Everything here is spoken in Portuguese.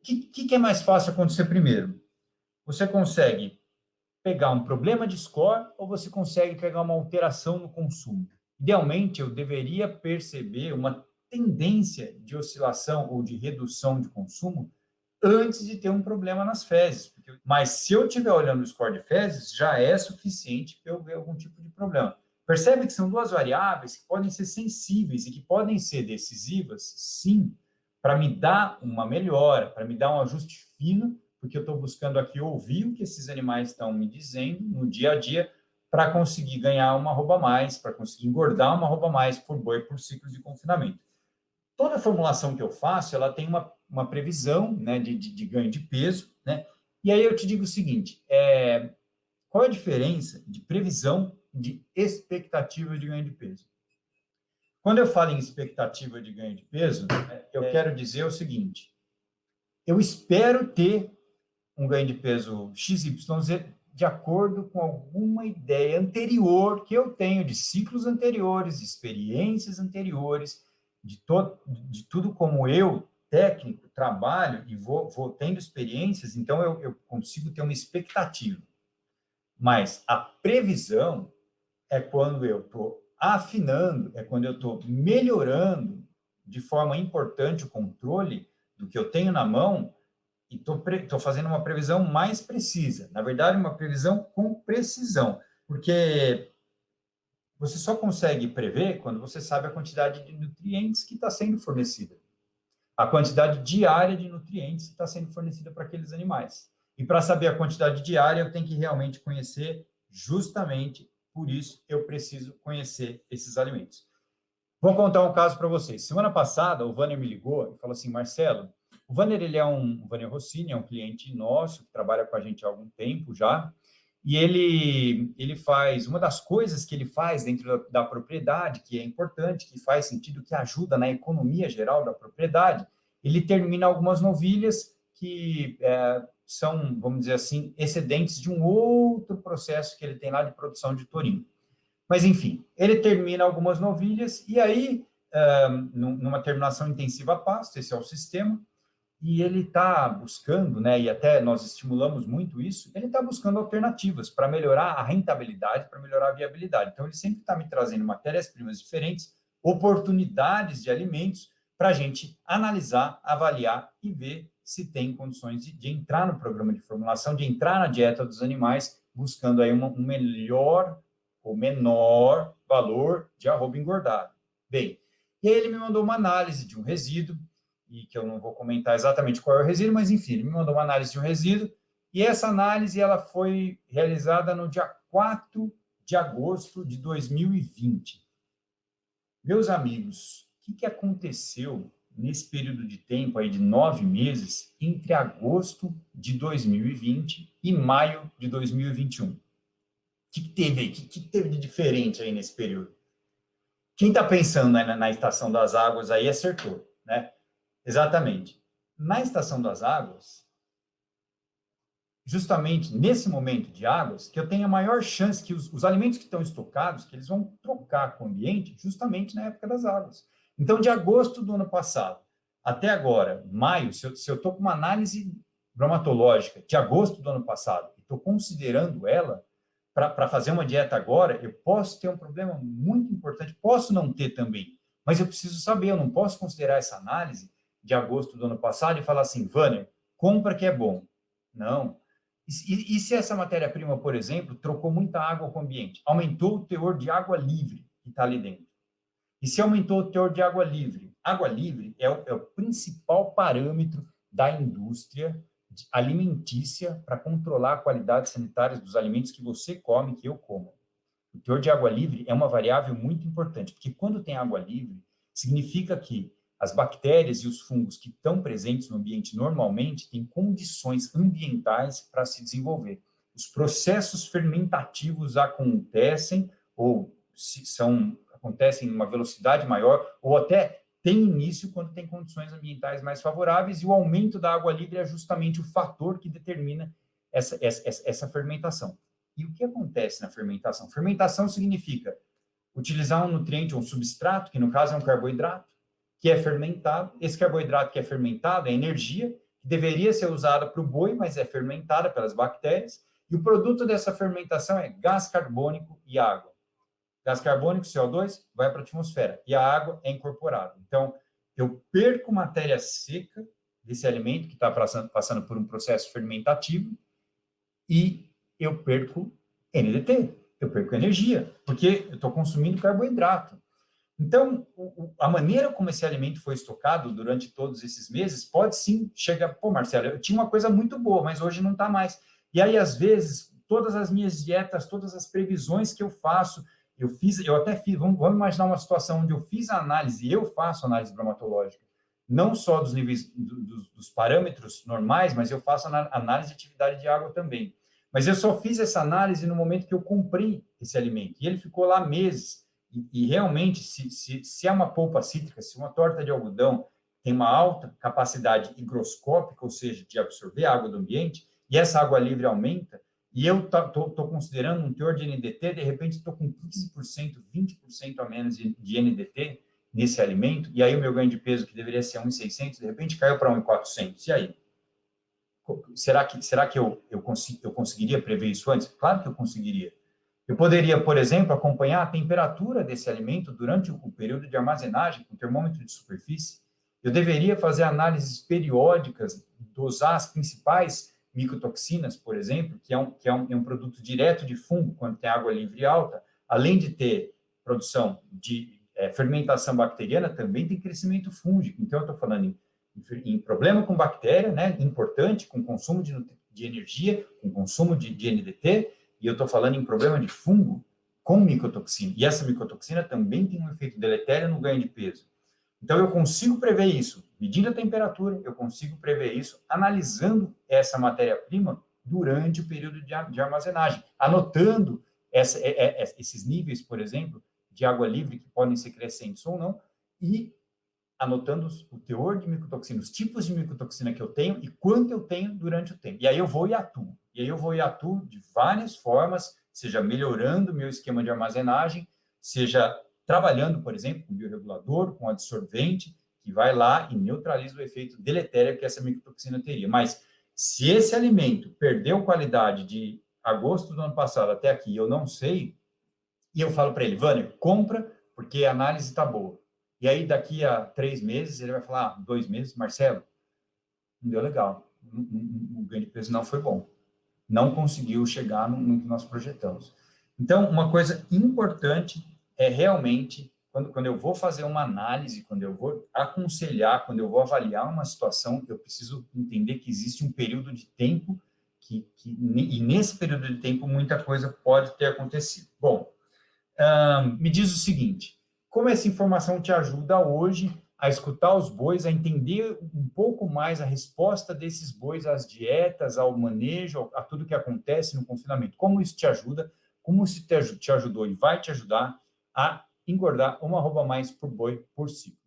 que é mais fácil acontecer primeiro? Você consegue pegar um problema de score ou você consegue pegar uma alteração no consumo? Idealmente, eu deveria perceber uma tendência de oscilação ou de redução de consumo antes de ter um problema nas fezes. Mas se eu estiver olhando o score de fezes, já é suficiente para eu ver algum tipo de problema. Percebe que são duas variáveis que podem ser sensíveis e que podem ser decisivas, sim, para me dar uma melhora, para me dar um ajuste fino, porque eu estou buscando aqui ouvir o que esses animais estão me dizendo no dia a dia para conseguir ganhar uma arroba a mais, para conseguir engordar uma arroba a mais por boi por ciclo de confinamento. Toda a formulação que eu faço, ela tem uma previsão, né, de ganho de peso, né? E aí eu te digo o seguinte, qual é a diferença de previsão e de expectativa de ganho de peso? Quando eu falo em expectativa de ganho de peso, eu quero dizer o seguinte, eu espero ter um ganho de peso XYZ de acordo com alguma ideia anterior que eu tenho de ciclos anteriores, experiências anteriores, de tudo como eu, técnico, trabalho e vou tendo experiências, então eu consigo ter uma expectativa. Mas a previsão é quando eu estou afinando, é quando eu estou melhorando de forma importante o controle do que eu tenho na mão e estou fazendo uma previsão mais precisa. Na verdade, uma previsão com precisão, porque você só consegue prever quando você sabe a quantidade de nutrientes que está sendo fornecida, a quantidade diária de nutrientes que está sendo fornecida para aqueles animais. E para saber a quantidade diária, eu tenho que realmente conhecer, justamente por isso eu preciso conhecer esses alimentos. Vou contar um caso para vocês. Semana passada, o Vanner me ligou e falou assim, Marcelo, o Vanner, o Vanner Rossini, é um cliente nosso, que trabalha com a gente há algum tempo já, e ele faz, uma das coisas que ele faz dentro da propriedade, que é importante, que faz sentido, que ajuda na economia geral da propriedade, ele termina algumas novilhas que são, vamos dizer assim, excedentes de um outro processo que ele tem lá de produção de taurino. Mas, enfim, ele termina algumas novilhas e aí, numa terminação intensiva a pasto, esse é o sistema, e ele está buscando, né, e até nós estimulamos muito isso, ele está buscando alternativas para melhorar a rentabilidade, para melhorar a viabilidade. Então, ele sempre está me trazendo matérias-primas diferentes, oportunidades de alimentos, para a gente analisar, avaliar e ver se tem condições de entrar no programa de formulação, de entrar na dieta dos animais, buscando aí um melhor ou menor valor de arroba engordado. Bem, e aí ele me mandou uma análise de um resíduo, e que eu não vou comentar exatamente qual é o resíduo, mas enfim, ele me mandou uma análise de um resíduo, e essa análise ela foi realizada no dia 4 de agosto de 2020. Meus amigos, o que aconteceu nesse período de tempo aí de 9 meses entre agosto de 2020 e maio de 2021? O que teve aí? O que teve de diferente aí nesse período? Quem está pensando na estação das águas aí acertou, né? Exatamente. Na estação das águas, justamente nesse momento de águas, que eu tenho a maior chance que os alimentos que estão estocados, que eles vão trocar com o ambiente justamente na época das águas. Então, de agosto do ano passado até agora, maio, se eu estou com uma análise bromatológica de agosto do ano passado e estou considerando ela para fazer uma dieta agora, eu posso ter um problema muito importante, posso não ter também, mas eu preciso saber, eu não posso considerar essa análise de agosto do ano passado e falar assim, Vanner, compra que é bom. Não. E se essa matéria-prima, por exemplo, trocou muita água com o ambiente, aumentou o teor de água livre que está ali dentro. E se aumentou o teor de água livre é o principal parâmetro da indústria alimentícia para controlar a qualidade sanitária dos alimentos que você come, que eu como. O teor de água livre é uma variável muito importante, porque quando tem água livre, significa que as bactérias e os fungos que estão presentes no ambiente normalmente têm condições ambientais para se desenvolver. Os processos fermentativos acontecem, ou acontecem em uma velocidade maior, ou até tem início quando tem condições ambientais mais favoráveis, e o aumento da água livre é justamente o fator que determina essa fermentação. E o que acontece na fermentação? Fermentação significa utilizar um nutriente, um substrato, que no caso é um carboidrato, que é fermentado. Esse carboidrato que é fermentado é energia que deveria ser usada para o boi, mas é fermentada pelas bactérias, e o produto dessa fermentação é gás carbônico e água. Gás carbônico, CO2, vai para a atmosfera, e a água é incorporada. Então, eu perco matéria seca desse alimento que está passando por um processo fermentativo, e eu perco NDT, eu perco energia, porque eu estou consumindo carboidrato. Então, a maneira como esse alimento foi estocado durante todos esses meses pode sim chegar, pô, Marcelo, eu tinha uma coisa muito boa, mas hoje não está mais. E aí, às vezes, todas as minhas dietas, todas as previsões que eu faço, eu até fiz, vamos imaginar uma situação onde eu fiz a análise, eu faço análise bromatológica, não só dos níveis, dos parâmetros normais, mas eu faço análise de atividade de água também. Mas eu só fiz essa análise no momento que eu comprei esse alimento, e ele ficou lá meses. E realmente, se é uma polpa cítrica, se uma torta de algodão tem uma alta capacidade higroscópica, ou seja, de absorver a água do ambiente, e essa água livre aumenta, e eu estou considerando um teor de NDT, de repente estou com 15%, 20% a menos de NDT nesse alimento, e aí o meu ganho de peso, que deveria ser 1.600, de repente caiu para 1.400. E aí? Será que eu conseguiria prever isso antes? Claro que eu conseguiria. Eu poderia, por exemplo, acompanhar a temperatura desse alimento durante o período de armazenagem com termômetro de superfície. Eu deveria fazer análises periódicas, dosar as principais micotoxinas, por exemplo, que é um produto direto de fungo, quando tem água livre alta, além de ter produção de fermentação bacteriana, também tem crescimento fúngico. Então, eu estou falando em problema com bactéria, né, importante, com consumo de energia, com consumo de NDT, e eu estou falando em problema de fungo com micotoxina. E essa micotoxina também tem um efeito deletério no ganho de peso. Então, eu consigo prever isso, medindo a temperatura, eu consigo prever isso, analisando essa matéria-prima durante o período de armazenagem, anotando esses níveis, por exemplo, de água livre que podem ser crescentes ou não, e anotando o teor de micotoxina, os tipos de micotoxina que eu tenho e quanto eu tenho durante o tempo. E aí eu vou e atuo. E aí eu vou e atuo de várias formas, seja melhorando o meu esquema de armazenagem, seja trabalhando, por exemplo, com bioregulador, com adsorvente, que vai lá e neutraliza o efeito deletério que essa micotoxina teria. Mas se esse alimento perdeu qualidade de agosto do ano passado até aqui, eu não sei, e eu falo para ele, Vânia, compra, porque a análise está boa. E aí, daqui a 3 meses, ele vai falar, 2 meses, Marcelo, não deu legal. O ganho de peso não foi bom. Não conseguiu chegar no que nós projetamos. Então, uma coisa importante é realmente, quando eu vou fazer uma análise, quando eu vou aconselhar, quando eu vou avaliar uma situação, eu preciso entender que existe um período de tempo e nesse período de tempo muita coisa pode ter acontecido. Bom, me diz o seguinte, como essa informação te ajuda hoje a escutar os bois, a entender um pouco mais a resposta desses bois às dietas, ao manejo, a tudo que acontece no confinamento? Como isso te ajuda? Como isso te ajudou e vai te ajudar a engordar 1 arroba mais por boi por ciclo?